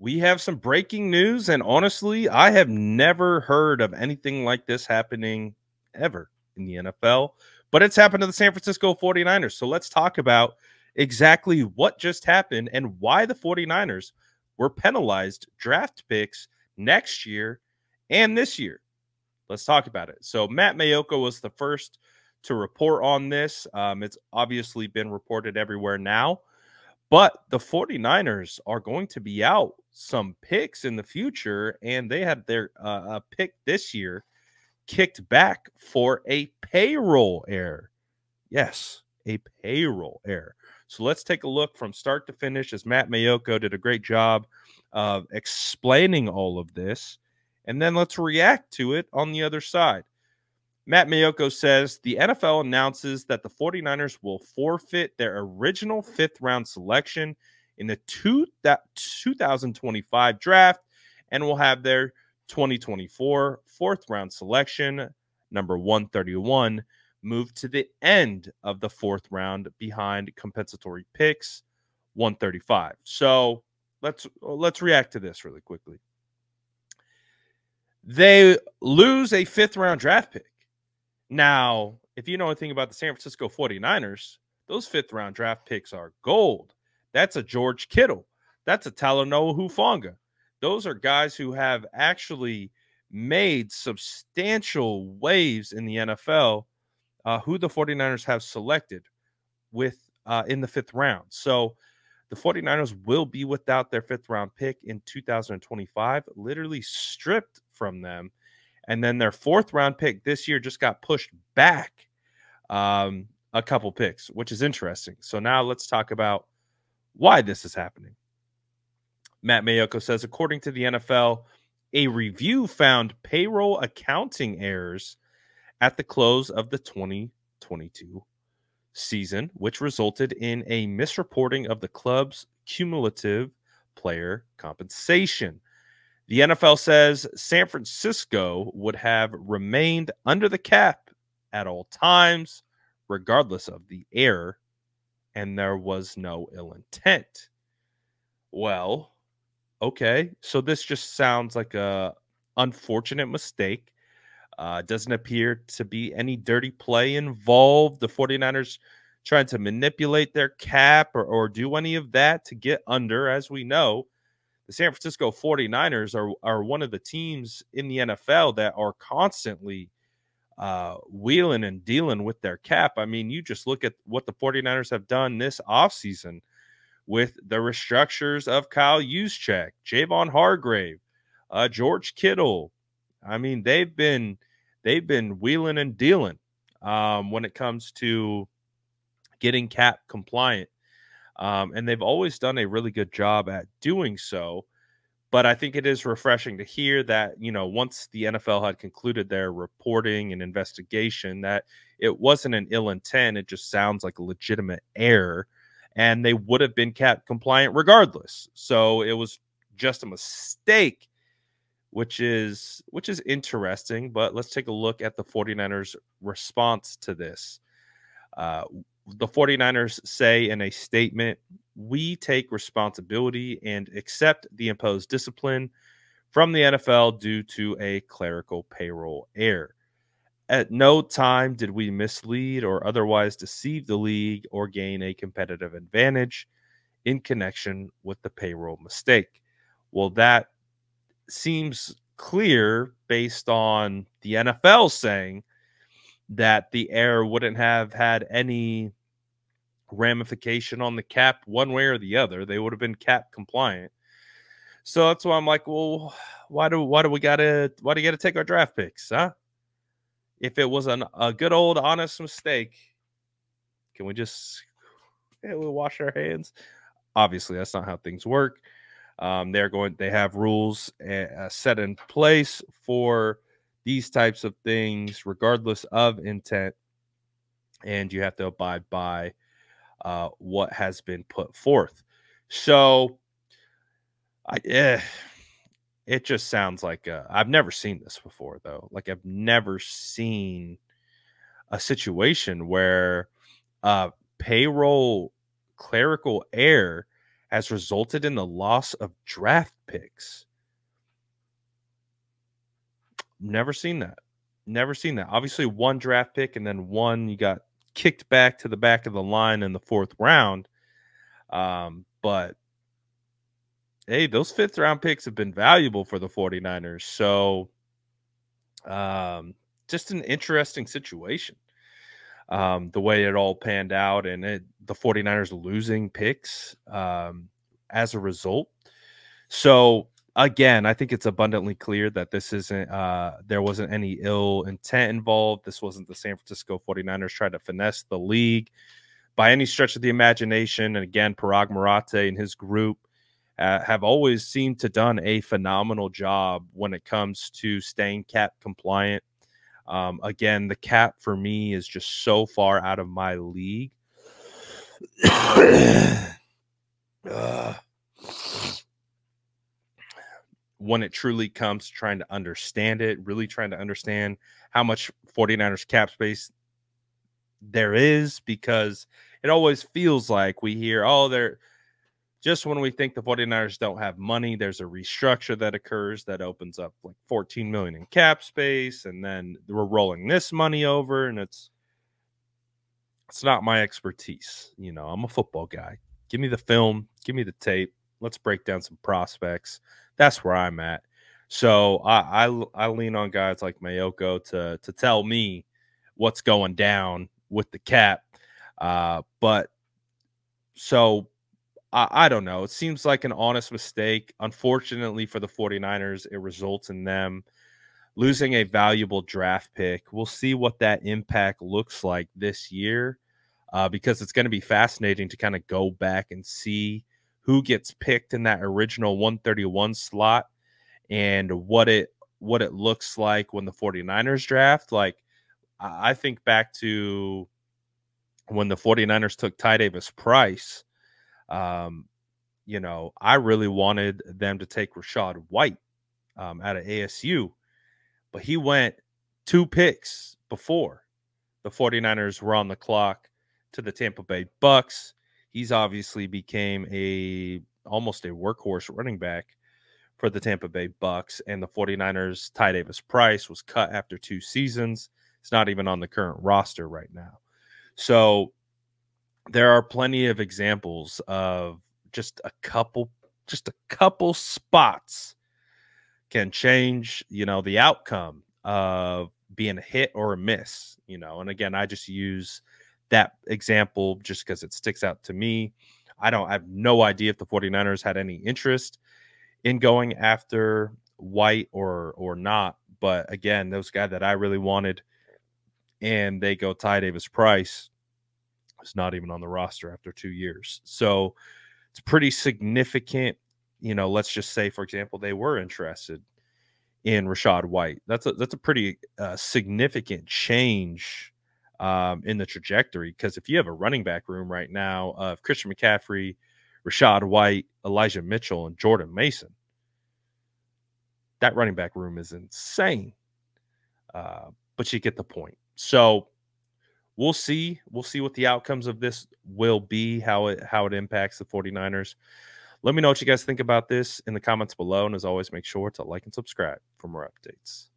We have some breaking news, and honestly, I have never heard of anything like this happening ever in the NFL, but it's happened to the San Francisco 49ers. So let's talk about exactly what just happened and why the 49ers were penalized draft picks next year and this year. Let's talk about it. So Matt Mayoko was the first to report on this. It's obviously been reported everywhere now. But the 49ers are going to be out some picks in the future, and they had their pick this year kicked back for a payroll error. Yes, a payroll error. So let's take a look from start to finish, as Matt Mayoko did a great job of explaining all of this. And then let's react to it on the other side. Matt Mayoko says the NFL announces that the 49ers will forfeit their original fifth-round selection in the 2025 draft and will have their 2024 fourth-round selection, number 131, moved to the end of the fourth round behind compensatory picks 135. So let's react to this really quickly. They lose a fifth-round draft pick. Now, if you know anything about the San Francisco 49ers, those fifth-round draft picks are gold. That's a George Kittle. That's a Talanoa Hufanga. Those are guys who have actually made substantial waves in the NFL, who the 49ers have selected with in the fifth round. So the 49ers will be without their fifth-round pick in 2025, literally stripped from them. And then their fourth round pick this year just got pushed back a couple picks, which is interesting. So now let's talk about why this is happening. Matt Mayoko says, according to the NFL, a review found payroll accounting errors at the close of the 2022 season, which resulted in a misreporting of the club's cumulative player compensation. The NFL says San Francisco would have remained under the cap at all times, regardless of the error, and there was no ill intent. Well, okay, so this just sounds like a unfortunate mistake. Doesn't appear to be any dirty play involved. The 49ers trying to manipulate their cap or do any of that to get under, as we know. The San Francisco 49ers are one of the teams in the NFL that are constantly wheeling and dealing with their cap. I mean, you just look at what the 49ers have done this offseason with the restructures of Kyle Juszczyk, Javon Hargrave, George Kittle. I mean, they've been wheeling and dealing when it comes to getting cap compliant. And they've always done a really good job at doing so. But I think it is refreshing to hear that, you know, once the NFL had concluded their reporting and investigation, that it wasn't an ill intent. It just sounds like a legitimate error, and they would have been cap compliant regardless. So it was just a mistake, which is interesting. But let's take a look at the 49ers' response to this. The 49ers say in a statement, we take responsibility and accept the imposed discipline from the NFL due to a clerical payroll error. At no time did we mislead or otherwise deceive the league or gain a competitive advantage in connection with the payroll mistake. Well, that seems clear based on the NFL saying that the error wouldn't have had any ramification on the cap one way or the other. They would have been cap compliant. So that's why I'm like, well, why do you gotta take our draft picks, huh? If it was a good old honest mistake, can we just we'll wash our hands? Obviously, that's not how things work. They have rules set in place for these types of things, regardless of intent, and you have to abide by what has been put forth. So, it just sounds like I've never seen this before, though. Like, I've never seen a situation where payroll clerical error has resulted in the loss of draft picks. Never seen that. Never seen that. Obviously, one draft pick and then one you got kicked back to the back of the line in the 4th round. But hey, those 5th round picks have been valuable for the 49ers. So just an interesting situation. The way it all panned out and the 49ers losing picks as a result. So again, I think it's abundantly clear that this isn't there wasn't any ill intent involved. This wasn't the San Francisco 49ers trying to finesse the league by any stretch of the imagination. And again, Parag Marathe and his group have always seemed to done a phenomenal job when it comes to staying cap compliant. Again, the cap for me is just so far out of my league. When it truly comes to trying to understand it, really trying to understand how much 49ers cap space there is, because it always feels like we hear, oh, they're just when we think the 49ers don't have money, there's a restructure that occurs that opens up like $14 million in cap space, and then we're rolling this money over, and it's not my expertise. You know, I'm a football guy. Give me the film, give me the tape. Let's break down some prospects. That's where I'm at. So I lean on guys like Mayoko to tell me what's going down with the cap. But so I don't know. It seems like an honest mistake. Unfortunately for the 49ers, it results in them losing a valuable draft pick. We'll see what that impact looks like this year, because it's going to be fascinating to kind of go back and see who gets picked in that original 131 slot and what it looks like when the 49ers draft. Like, I think back to when the 49ers took Ty Davis Price. You know, I really wanted them to take Rachaad White out of ASU, but he went 2 picks before the 49ers were on the clock to the Tampa Bay Bucks. He's obviously became almost a workhorse running back for the Tampa Bay Bucks, and the 49ers, Ty Davis Price, was cut after 2 seasons. It's not even on the current roster right now. So there are plenty of examples of just a couple spots can change, you know, the outcome of being a hit or a miss, you know. And again, I just use that example just because it sticks out to me. I have no idea if the 49ers had any interest in going after White or not. But again, those guys that I really wanted, and they go Ty Davis Price, is not even on the roster after 2 years. So it's pretty significant. You know, let's just say, for example, they were interested in Rachaad White. That's a pretty significant change in the trajectory, because if you have a running back room right now of Christian McCaffrey, Rachaad White, Elijah Mitchell, and Jordan Mason, that running back room is insane. But you get the point. So we'll see. We'll see what the outcomes of this will be, how it impacts the 49ers. Let me know what you guys think about this in the comments below. And as always, make sure to like and subscribe for more updates.